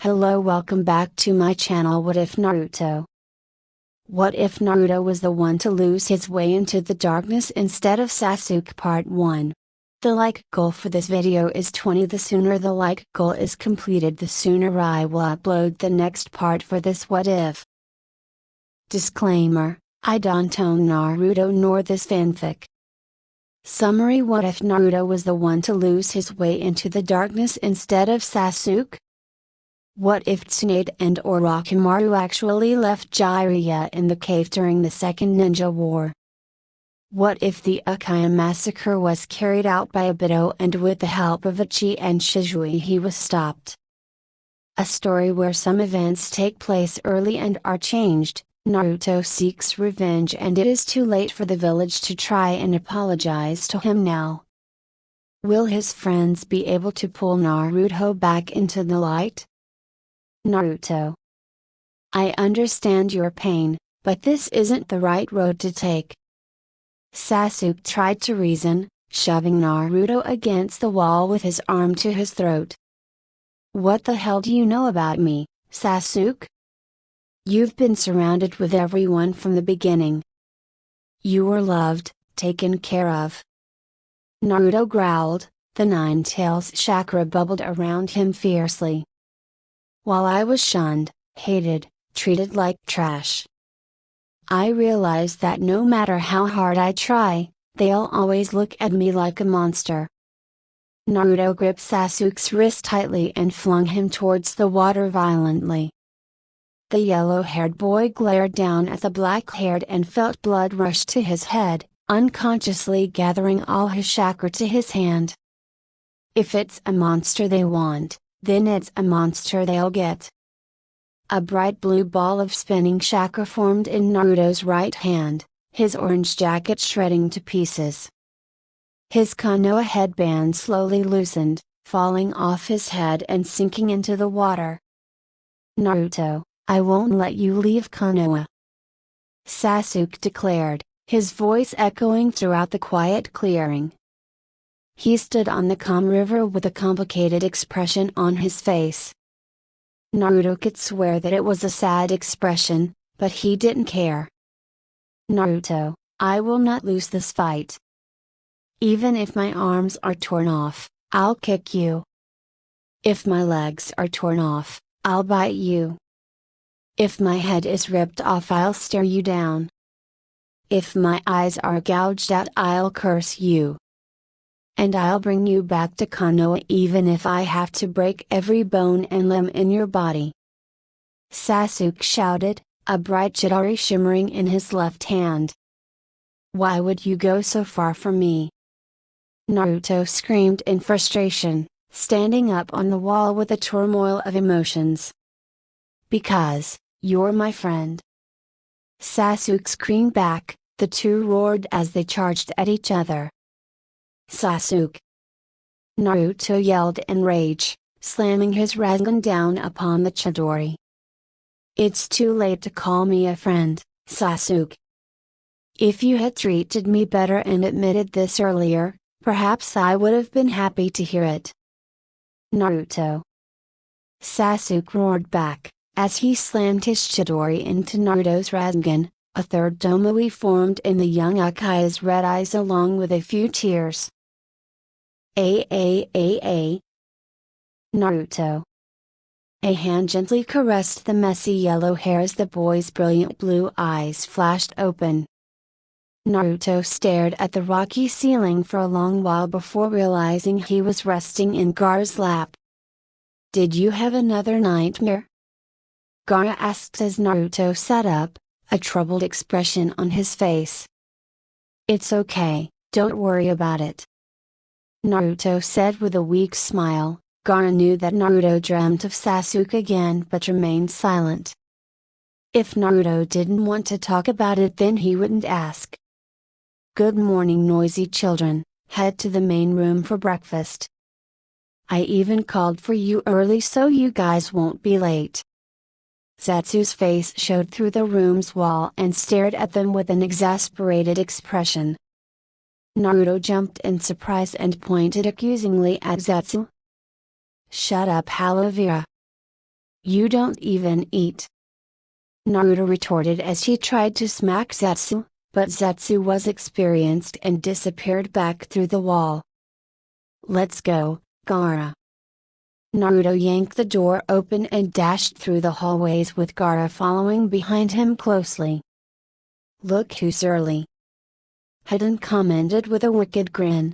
Hello, welcome back to my channel. What if Naruto? What if Naruto was the one to lose his way into the darkness instead of Sasuke? Part 1. The like goal for this video is 20. The sooner the like goal is completed, the sooner I will upload the next part for this what if. Disclaimer: I don't own Naruto nor this fanfic. Summary: what if Naruto was the one to lose his way into the darkness instead of Sasuke? What if Tsunade and Orochimaru actually left Jiraiya in the cave during the Second Ninja War? What if the Uchiha massacre was carried out by Obito and with the help of Itachi and Shizui he was stopped? A story where some events take place early and are changed. Naruto seeks revenge and it is too late for the village to try and apologize to him now. Will his friends be able to pull Naruto back into the light? Naruto, I understand your pain, but this isn't the right road to take. Sasuke tried to reason, shoving Naruto against the wall with his arm to his throat. What the hell do you know about me, Sasuke? You've been surrounded with everyone from the beginning. You were loved, taken care of. Naruto growled, the Nine Tails chakra bubbled around him fiercely. While I was shunned, hated, treated like trash. I realized that no matter how hard I try, they'll always look at me like a monster. Naruto gripped Sasuke's wrist tightly and flung him towards the water violently. The yellow-haired boy glared down at the black-haired and felt blood rush to his head, unconsciously gathering all his chakra to his hand. If it's a monster they want, then it's a monster they'll get. A bright blue ball of spinning chakra formed in Naruto's right hand, his orange jacket shredding to pieces. His Konoha headband slowly loosened, falling off his head and sinking into the water. Naruto, I won't let you leave Konoha, Sasuke declared, his voice echoing throughout the quiet clearing. He stood on the calm river with a complicated expression on his face. Naruto could swear that it was a sad expression, but he didn't care. Naruto, I will not lose this fight. Even if my arms are torn off, I'll kick you. If my legs are torn off, I'll bite you. If my head is ripped off, I'll stare you down. If my eyes are gouged out, I'll curse you. And I'll bring you back to Konoha even if I have to break every bone and limb in your body. Sasuke shouted, a bright Chidori shimmering in his left hand. Why would you go so far from me? Naruto screamed in frustration, standing up on the wall with a turmoil of emotions. Because, you're my friend. Sasuke screamed back, the two roared as they charged at each other. Sasuke! Naruto yelled in rage, slamming his Rasengan down upon the Chidori. It's too late to call me a friend, Sasuke. If you had treated me better and admitted this earlier, perhaps I would have been happy to hear it. Naruto! Sasuke roared back, as he slammed his Chidori into Naruto's Rasengan. A third Tomoe formed in the young Uchiha's red eyes along with a few tears. Naruto. A hand gently caressed the messy yellow hair as the boy's brilliant blue eyes flashed open. Naruto stared at the rocky ceiling for a long while before realizing he was resting in Gaara's lap. Did you have another nightmare? Gaara asked as Naruto sat up, a troubled expression on his face. It's okay, don't worry about it, Naruto said with a weak smile. Gaara knew that Naruto dreamt of Sasuke again but remained silent. If Naruto didn't want to talk about it, then he wouldn't ask. Good morning, noisy children, head to the main room for breakfast. I even called for you early so you guys won't be late. Zetsu's face showed through the room's wall and stared at them with an exasperated expression. Naruto jumped in surprise and pointed accusingly at Zetsu. Shut up, Aloe Vera. You don't even eat. Naruto retorted as he tried to smack Zetsu, but Zetsu was experienced and disappeared back through the wall. Let's go, Gaara. Naruto yanked the door open and dashed through the hallways with Gaara following behind him closely. Look who's early. Hiden commented with a wicked grin.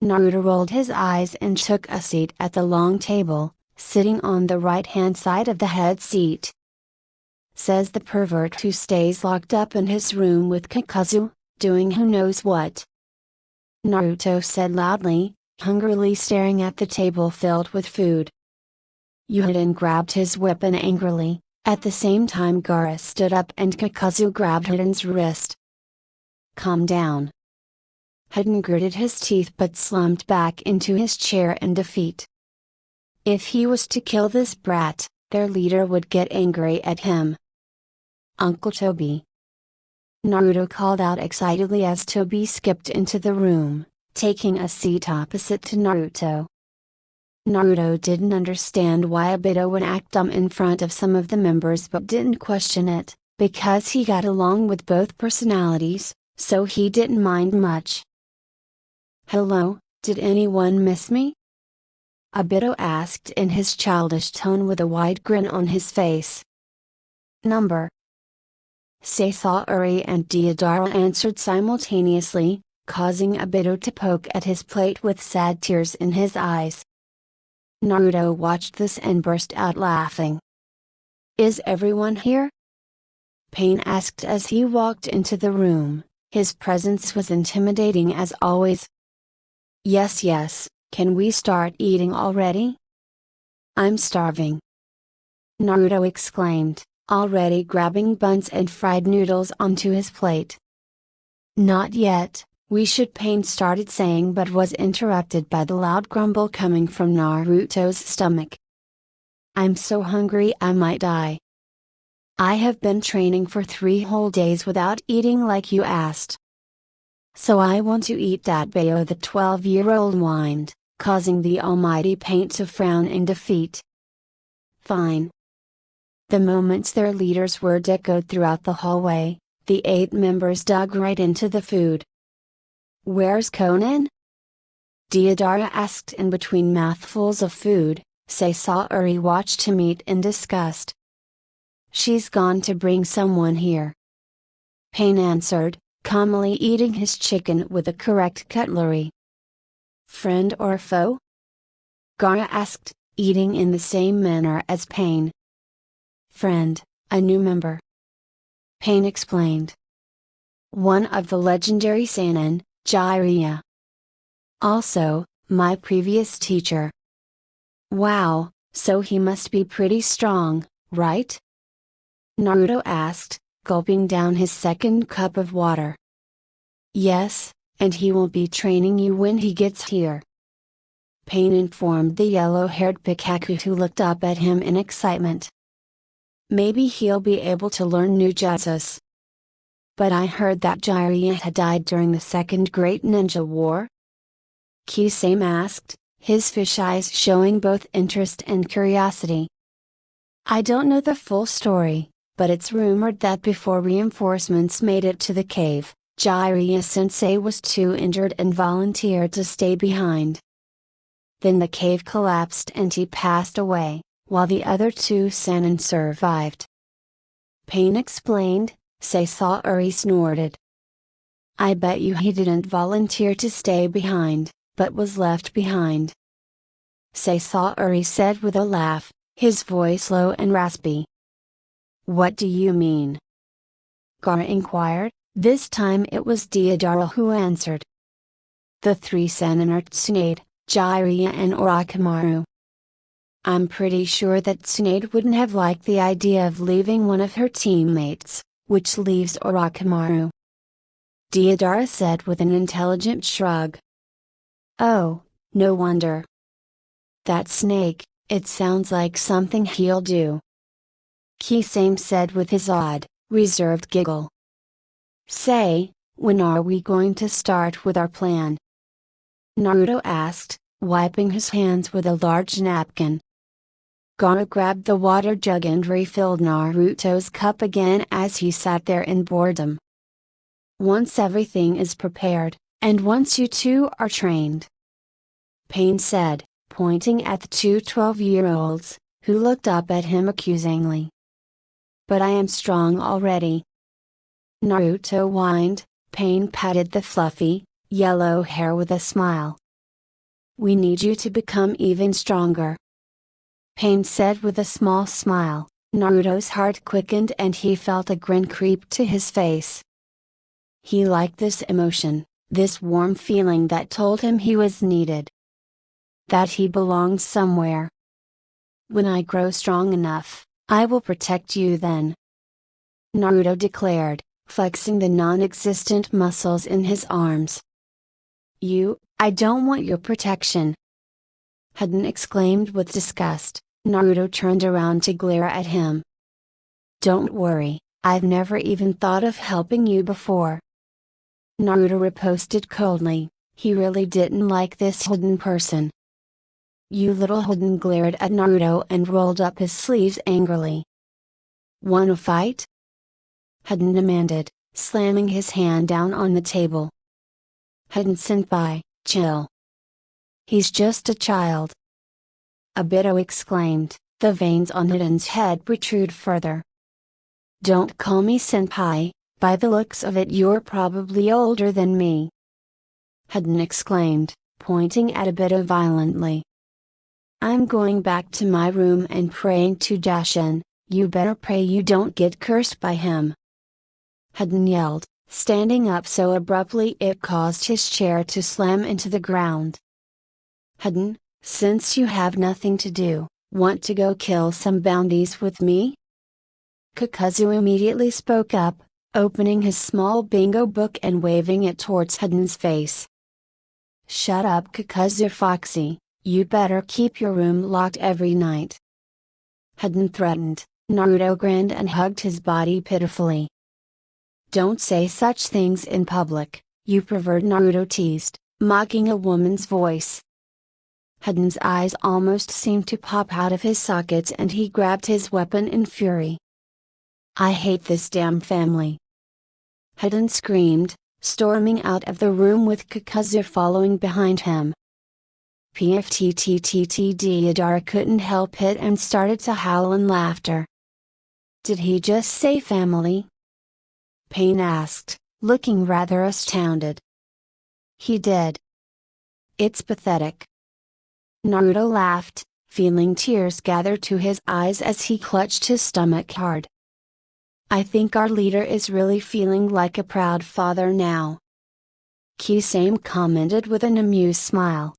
Naruto rolled his eyes and took a seat at the long table, sitting on the right-hand side of the head seat. Says the pervert who stays locked up in his room with Kakazu, doing who knows what. Naruto said loudly, hungrily staring at the table filled with food. Hiden grabbed his weapon angrily, at the same time Gaara stood up and Kakazu grabbed Hiden's wrist. Calm down. Hiden gritted his teeth but slumped back into his chair in defeat. If he was to kill this brat, their leader would get angry at him. Uncle Toby. Naruto called out excitedly as Toby skipped into the room, taking a seat opposite to Naruto. Naruto didn't understand why Obito would act dumb in front of some of the members but didn't question it, because he got along with both personalities, so he didn't mind much. Hello, did anyone miss me? Obito asked in his childish tone with a wide grin on his face. Number. Sasori and Deidara answered simultaneously, causing Obito to poke at his plate with sad tears in his eyes. Naruto watched this and burst out laughing. Is everyone here? Pain asked as he walked into the room. His presence was intimidating as always. Yes, can we start eating already? I'm starving. Naruto exclaimed, already grabbing buns and fried noodles onto his plate. Not yet, we should, Pain started saying but was interrupted by the loud grumble coming from Naruto's stomach. I'm so hungry I might die. I have been training for 3 whole days without eating like you asked. So I want to eat that Bayo, the 12-year-old whined, causing the almighty Pain to frown in defeat. Fine. The moments their leaders were echoed throughout the hallway, the 8 members dug right into the food. Where's Conan? Deidara asked in between mouthfuls of food. Sasori watched him eat in disgust. She's gone to bring someone here. Pain answered, calmly eating his chicken with the correct cutlery. Friend or foe? Gaara asked, eating in the same manner as Pain. Friend, a new member. Pain explained. One of the legendary Sannin, Jiraiya. Also, my previous teacher. Wow, so he must be pretty strong, right? Naruto asked, gulping down his second cup of water. Yes, and he will be training you when he gets here. Pain informed the yellow-haired Pikachu who looked up at him in excitement. Maybe he'll be able to learn new jutsus. But I heard that Jiraiya had died during the Second Great Ninja War? Kisame asked, his fish eyes showing both interest and curiosity. I don't know the full story, but it's rumored that before reinforcements made it to the cave, Jiraiya-sensei was too injured and volunteered to stay behind. Then the cave collapsed and he passed away, while the other 2 Sannin survived. Pain explained. Sasori snorted. I bet you he didn't volunteer to stay behind, but was left behind. Sasori said with a laugh, his voice low and raspy. What do you mean? Gaara inquired. This time it was Deidara who answered. The 3 Sannin are Tsunade, Jiraiya and Orochimaru. I'm pretty sure that Tsunade wouldn't have liked the idea of leaving one of her teammates, which leaves Orochimaru. Deidara said with an intelligent shrug. Oh, no wonder. That snake, it sounds like something he'll do. Kisame said with his odd, reserved giggle. Say, when are we going to start with our plan? Naruto asked, wiping his hands with a large napkin. Gaara grabbed the water jug and refilled Naruto's cup again as he sat there in boredom. Once everything is prepared, and once you two are trained, Pain said, pointing at the two 12-year-olds, who looked up at him accusingly. But I am strong already. Naruto whined. Pain patted the fluffy, yellow hair with a smile. We need you to become even stronger. Pain said with a small smile. Naruto's heart quickened and he felt a grin creep to his face. He liked this emotion, this warm feeling that told him he was needed. That he belonged somewhere. When I grow strong enough, I will protect you then, Naruto declared, flexing the non-existent muscles in his arms. I don't want your protection. Hidan exclaimed with disgust. Naruto turned around to glare at him. Don't worry, I've never even thought of helping you before. Naruto riposted coldly, he really didn't like this Hidan person. You little Hidan glared at Naruto and rolled up his sleeves angrily. Wanna fight? Hidan demanded, slamming his hand down on the table. Hidan-senpai, chill. He's just a child. Obito exclaimed, the veins on Hidan's head protrude further. Don't call me senpai, by the looks of it you're probably older than me. Hidan exclaimed, pointing at Obito violently. I'm going back to my room and praying to Dashin, you better pray you don't get cursed by him. Hidan yelled, standing up so abruptly it caused his chair to slam into the ground. Hidan, since you have nothing to do, want to go kill some bounties with me? Kakazu immediately spoke up, opening his small bingo book and waving it towards Hidan's face. Shut up Kakazu Foxy, you better keep your room locked every night. Hidan threatened. Naruto grinned and hugged his body pitifully. Don't say such things in public, you pervert, Naruto teased, mocking a woman's voice. Hidan's eyes almost seemed to pop out of his sockets and he grabbed his weapon in fury. I hate this damn family. Hidan screamed, storming out of the room with Kakazu following behind him. Deidara couldn't help it and started to howl in laughter. Did he just say family? Pain asked, looking rather astounded. He did. It's pathetic. Naruto laughed, feeling tears gather to his eyes as he clutched his stomach hard. I think our leader is really feeling like a proud father now. Kisame commented with an amused smile.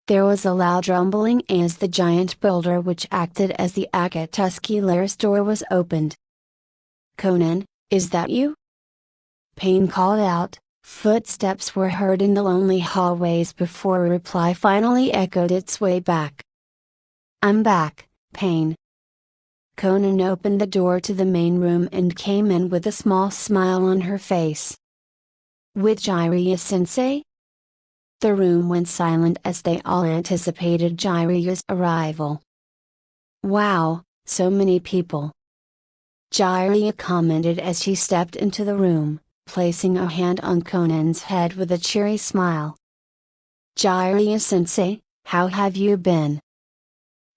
There was a loud rumbling as the giant boulder which acted as the Akatsuki Lair's door was opened. Conan, is that you? Pain called out. Footsteps were heard in the lonely hallways before a reply finally echoed its way back. I'm back, Pain. Conan opened the door to the main room and came in with a small smile on her face. With Jiraiya-sensei? The room went silent as they all anticipated Jiraiya's arrival. Wow, so many people. Jiraiya commented as he stepped into the room, placing a hand on Conan's head with a cheery smile. Jiraiya-sensei, how have you been?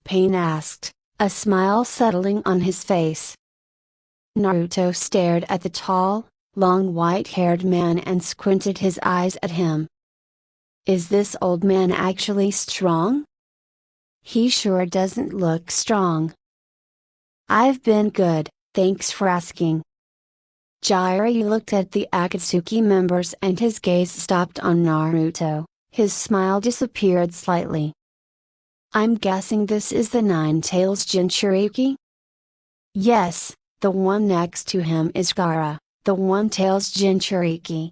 Pain asked, a smile settling on his face. Naruto stared at the tall, long white-haired man and squinted his eyes at him. Is this old man actually strong? He sure doesn't look strong. I've been good, thanks for asking. Jiraiya looked at the Akatsuki members and his gaze stopped on Naruto, his smile disappeared slightly. I'm guessing this is the Nine-Tails Jinchuriki? Yes, the one next to him is Gaara, the One-Tails Jinchuriki.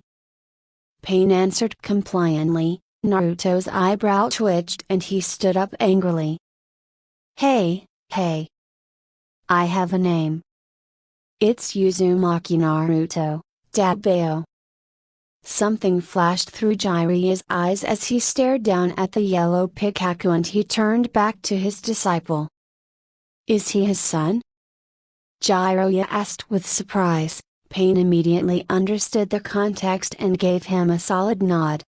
Pain answered compliantly. Naruto's eyebrow twitched and he stood up angrily. Hey. I have a name. It's Uzumaki Naruto, Dabayo. Something flashed through Jiraiya's eyes as he stared down at the yellow Pikachu and he turned back to his disciple. Is he his son? Jiraiya asked with surprise. Pain immediately understood the context and gave him a solid nod.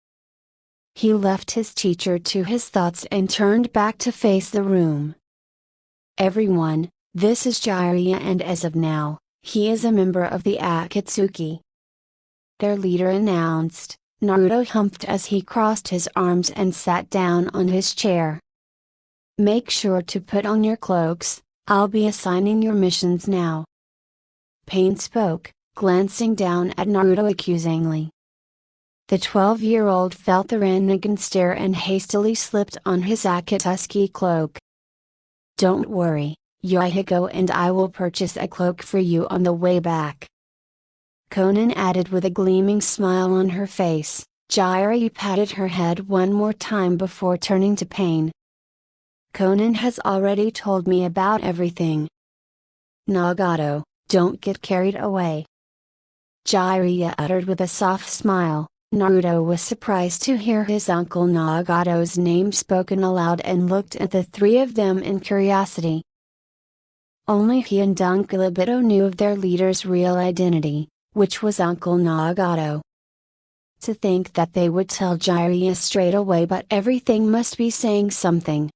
He left his teacher to his thoughts and turned back to face the room. Everyone, this is Jiraiya, and as of now, he is a member of the Akatsuki. Their leader announced. Naruto humped as he crossed his arms and sat down on his chair. Make sure to put on your cloaks, I'll be assigning your missions now. Pain spoke, glancing down at Naruto accusingly. The 12-year-old felt the Rinnegan stare and hastily slipped on his Akatsuki cloak. Don't worry, Yahigo and I will purchase a cloak for you on the way back. Konan added with a gleaming smile on her face. Jiraiya patted her head one more time before turning to Pain. Konan has already told me about everything. Nagato, don't get carried away. Jiraiya uttered with a soft smile. Naruto was surprised to hear his uncle Nagato's name spoken aloud and looked at the three of them in curiosity. Only he and Uncle Obito knew of their leader's real identity, which was Uncle Nagato. To think that they would tell Jiraiya straight away, but everything must be saying something.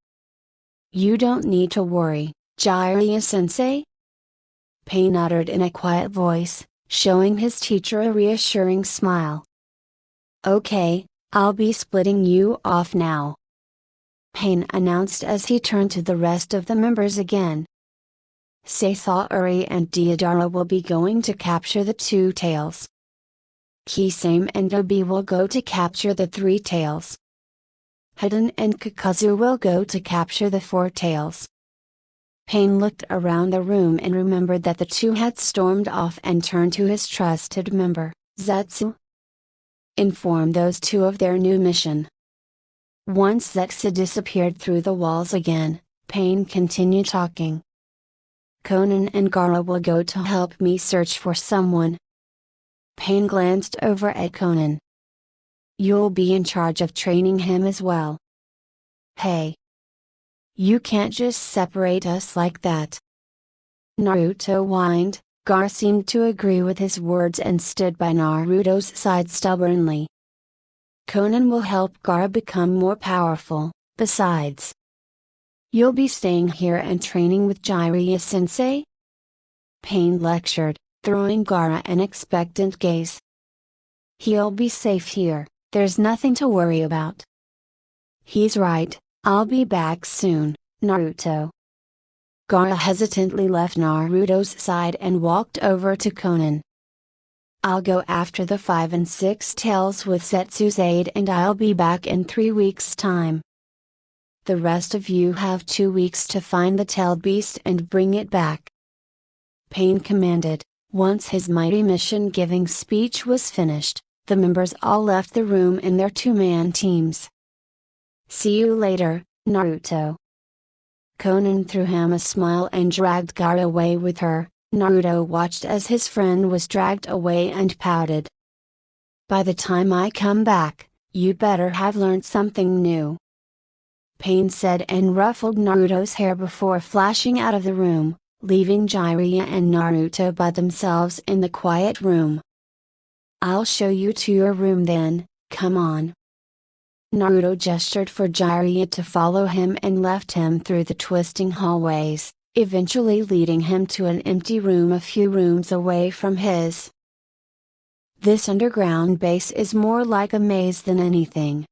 You don't need to worry, Jiraiya-sensei? Pain uttered in a quiet voice, showing his teacher a reassuring smile. Okay, I'll be splitting you off now. Pain announced as he turned to the rest of the members again. Sasori and Deidara will be going to capture the two tails. Kisame and Obi will go to capture the three tails. Hiden and Kakazu will go to capture the four tails. Pain looked around the room and remembered that the two had stormed off and turned to his trusted member, Zetsu. Inform those two of their new mission. Once Zetsu disappeared through the walls again, Pain continued talking. Konan and Gaara will go to help me search for someone. Pain glanced over at Konan. You'll be in charge of training him as well. Hey! You can't just separate us like that. Naruto whined. Gaara seemed to agree with his words and stood by Naruto's side stubbornly. Konan will help Gaara become more powerful, besides. You'll be staying here and training with Jiraiya-sensei? Pain lectured, throwing Gaara an expectant gaze. He'll be safe here, there's nothing to worry about. He's right, I'll be back soon, Naruto. Gaara hesitantly left Naruto's side and walked over to Konan. I'll go after the 5 and 6 tails with Zetsu's aid and I'll be back in 3 weeks' time. The rest of you have 2 weeks to find the tailed beast and bring it back. Pain commanded. Once his mighty mission-giving speech was finished, the members all left the room in their two-man teams. See you later, Naruto. Konan threw him a smile and dragged Gaara away with her. Naruto watched as his friend was dragged away and pouted. By the time I come back, you better have learned something new. Pain said and ruffled Naruto's hair before flashing out of the room, leaving Jiraiya and Naruto by themselves in the quiet room. I'll show you to your room then, come on. Naruto gestured for Jiraiya to follow him and left him through the twisting hallways, eventually leading him to an empty room a few rooms away from his. This underground base is more like a maze than anything.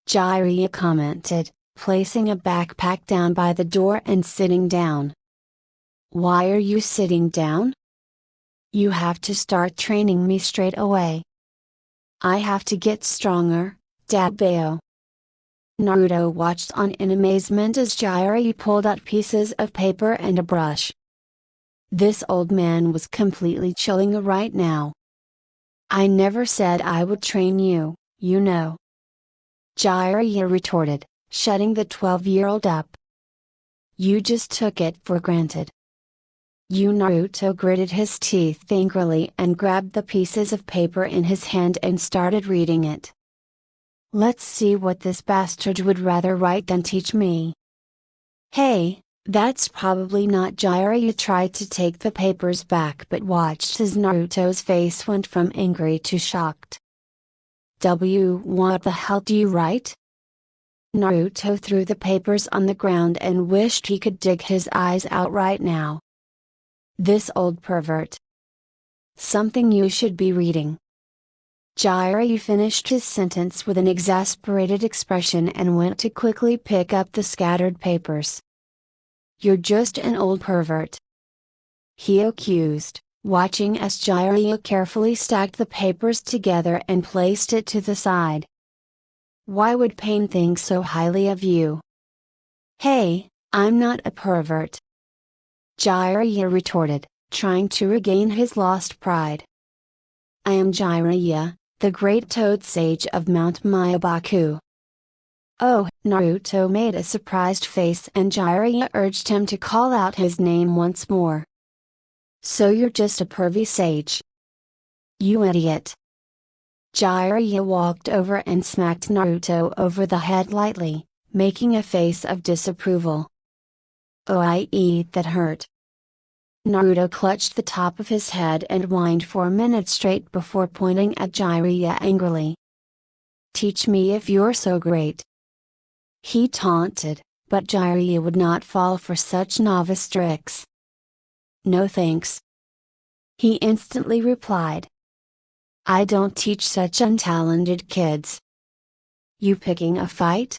Jiraiya commented, placing a backpack down by the door and sitting down. Why are you sitting down? You have to start training me straight away. I have to get stronger, Dabayo. Naruto watched on in amazement as Jiraiya pulled out pieces of paper and a brush. This old man was completely chilling right now. I never said I would train you, you know. Jiraiya retorted, shutting the 12-year-old up. You just took it for granted. Naruto gritted his teeth angrily and grabbed the pieces of paper in his hand and started reading it. Let's see what this bastard would rather write than teach me. Hey, That's probably not. Jiraiya tried to take the papers back but watched as Naruto's face went from angry to shocked. What the hell do you write? Naruto threw the papers on the ground and wished he could dig his eyes out right now. This old pervert. Something you should be reading. Jiraiya finished his sentence with an exasperated expression and went to quickly pick up the scattered papers. You're just an old pervert, he accused, watching as Jiraiya carefully stacked the papers together and placed it to the side. Why would Pain think so highly of you? Hey, I'm not a pervert, Jiraiya retorted, trying to regain his lost pride. I am Jiraiya, the great toad sage of Mount Myobaku. Oh, Naruto made a surprised face and Jiraiya urged him to call out his name once more. So you're just a pervy sage. You idiot. Jiraiya walked over and smacked Naruto over the head lightly, making a face of disapproval. Oh, that hurt. Naruto clutched the top of his head and whined for a minute straight before pointing at Jiraiya angrily. Teach me if you're so great, he taunted, but Jiraiya would not fall for such novice tricks. No thanks, he instantly replied. I don't teach such untalented kids. You picking a fight?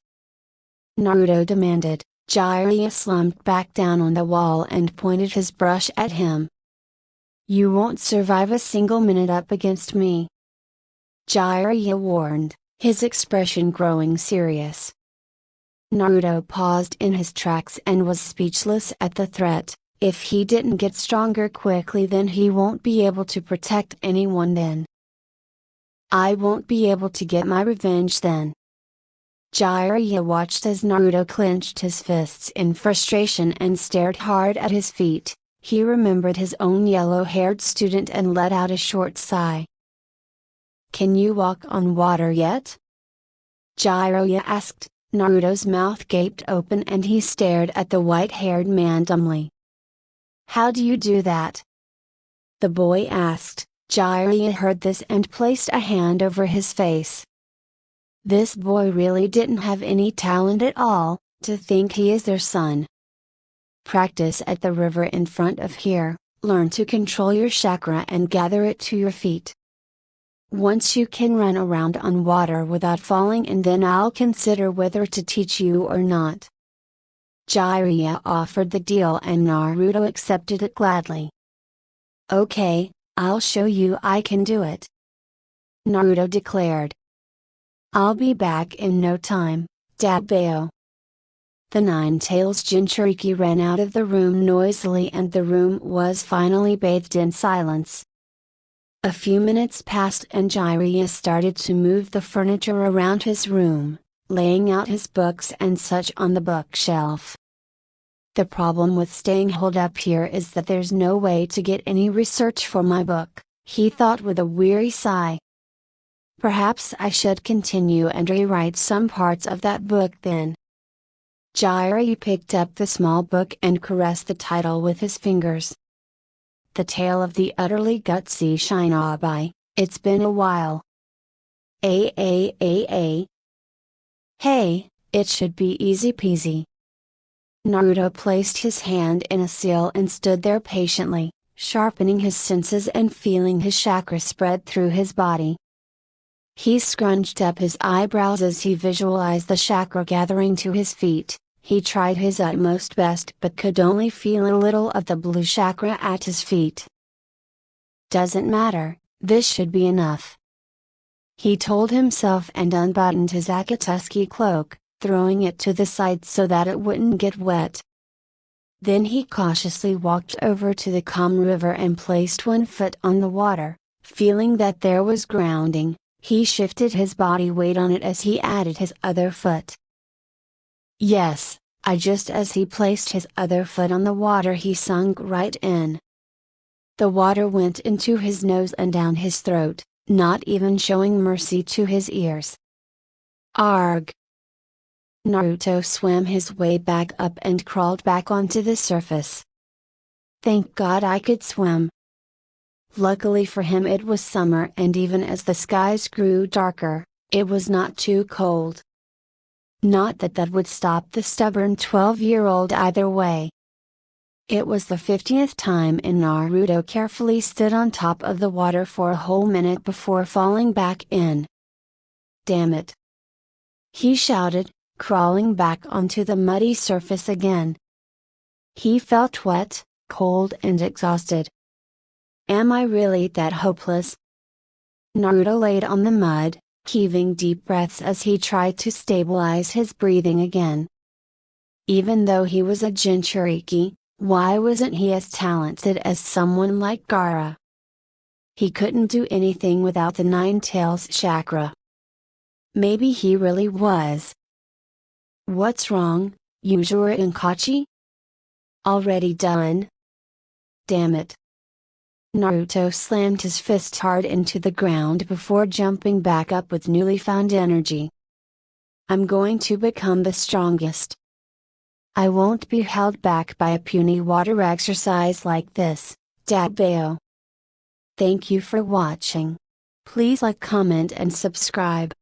Naruto demanded. Jiraiya slumped back down on the wall and pointed his brush at him. You won't survive a single minute up against me, Jiraiya warned, his expression growing serious. Naruto paused in his tracks and was speechless at the threat. If he didn't get stronger quickly, then he won't be able to protect anyone then. I won't be able to get my revenge then. Jiraiya watched as Naruto clenched his fists in frustration and stared hard at his feet. He remembered his own yellow-haired student and let out a short sigh. Can you walk on water yet? Jiraiya asked. Naruto's mouth gaped open and he stared at the white-haired man dumbly. How do you do that? The boy asked. Jiraiya heard this and placed a hand over his face. This boy really didn't have any talent at all, to think he is their son. Practice at the river in front of here, learn to control your chakra and gather it to your feet. Once you can run around on water without falling, and then I'll consider whether to teach you or not. Jiraiya offered the deal and Naruto accepted it gladly. Okay, I'll show you I can do it, Naruto declared. I'll be back in no time, Dabayo. The Nine-Tails Jinchuriki ran out of the room noisily and the room was finally bathed in silence. A few minutes passed and Jiraiya started to move the furniture around his room, laying out his books and such on the bookshelf. The problem with staying holed up here is that there's no way to get any research for my book, he thought with a weary sigh. Perhaps I should continue and rewrite some parts of that book then. Jiraiya picked up the small book and caressed the title with his fingers. The Tale of the Utterly Gutsy Shinobi, It's Been a While. Hey, it should be easy peasy. Naruto placed his hand in a seal and stood there patiently, sharpening his senses and feeling his chakra spread through his body. He scrunched up his eyebrows as he visualized the chakra gathering to his feet. He tried his utmost best but could only feel a little of the blue chakra at his feet. Doesn't matter, this should be enough, he told himself and unbuttoned his Akatsuki cloak, throwing it to the side so that it wouldn't get wet. Then he cautiously walked over to the calm river and placed one foot on the water, feeling that there was grounding. He shifted his body weight on it as he added his other foot. Yes, just as he placed his other foot on the water he sunk right in. The water went into his nose and down his throat, not even showing mercy to his ears. Arg! Naruto swam his way back up and crawled back onto the surface. Thank God I could swim. Luckily for him it was summer, and even as the skies grew darker, it was not too cold. Not that that would stop the stubborn 12-year-old either way. It was the 50th time and Naruto carefully stood on top of the water for a whole minute before falling back in. Damn it! He shouted, crawling back onto the muddy surface again. He felt wet, cold and exhausted. Am I really that hopeless? Naruto laid on the mud, heaving deep breaths as he tried to stabilize his breathing again. Even though he was a Jinchuriki, why wasn't he as talented as someone like Gaara? He couldn't do anything without the Nine Tails chakra. Maybe he really was. What's wrong, Yuzuru and Kachi? Already done? Damn it. Naruto slammed his fist hard into the ground before jumping back up with newly found energy. I'm going to become the strongest. I won't be held back by a puny water exercise like this, Dagbao. Thank you for watching. Please like, comment and subscribe.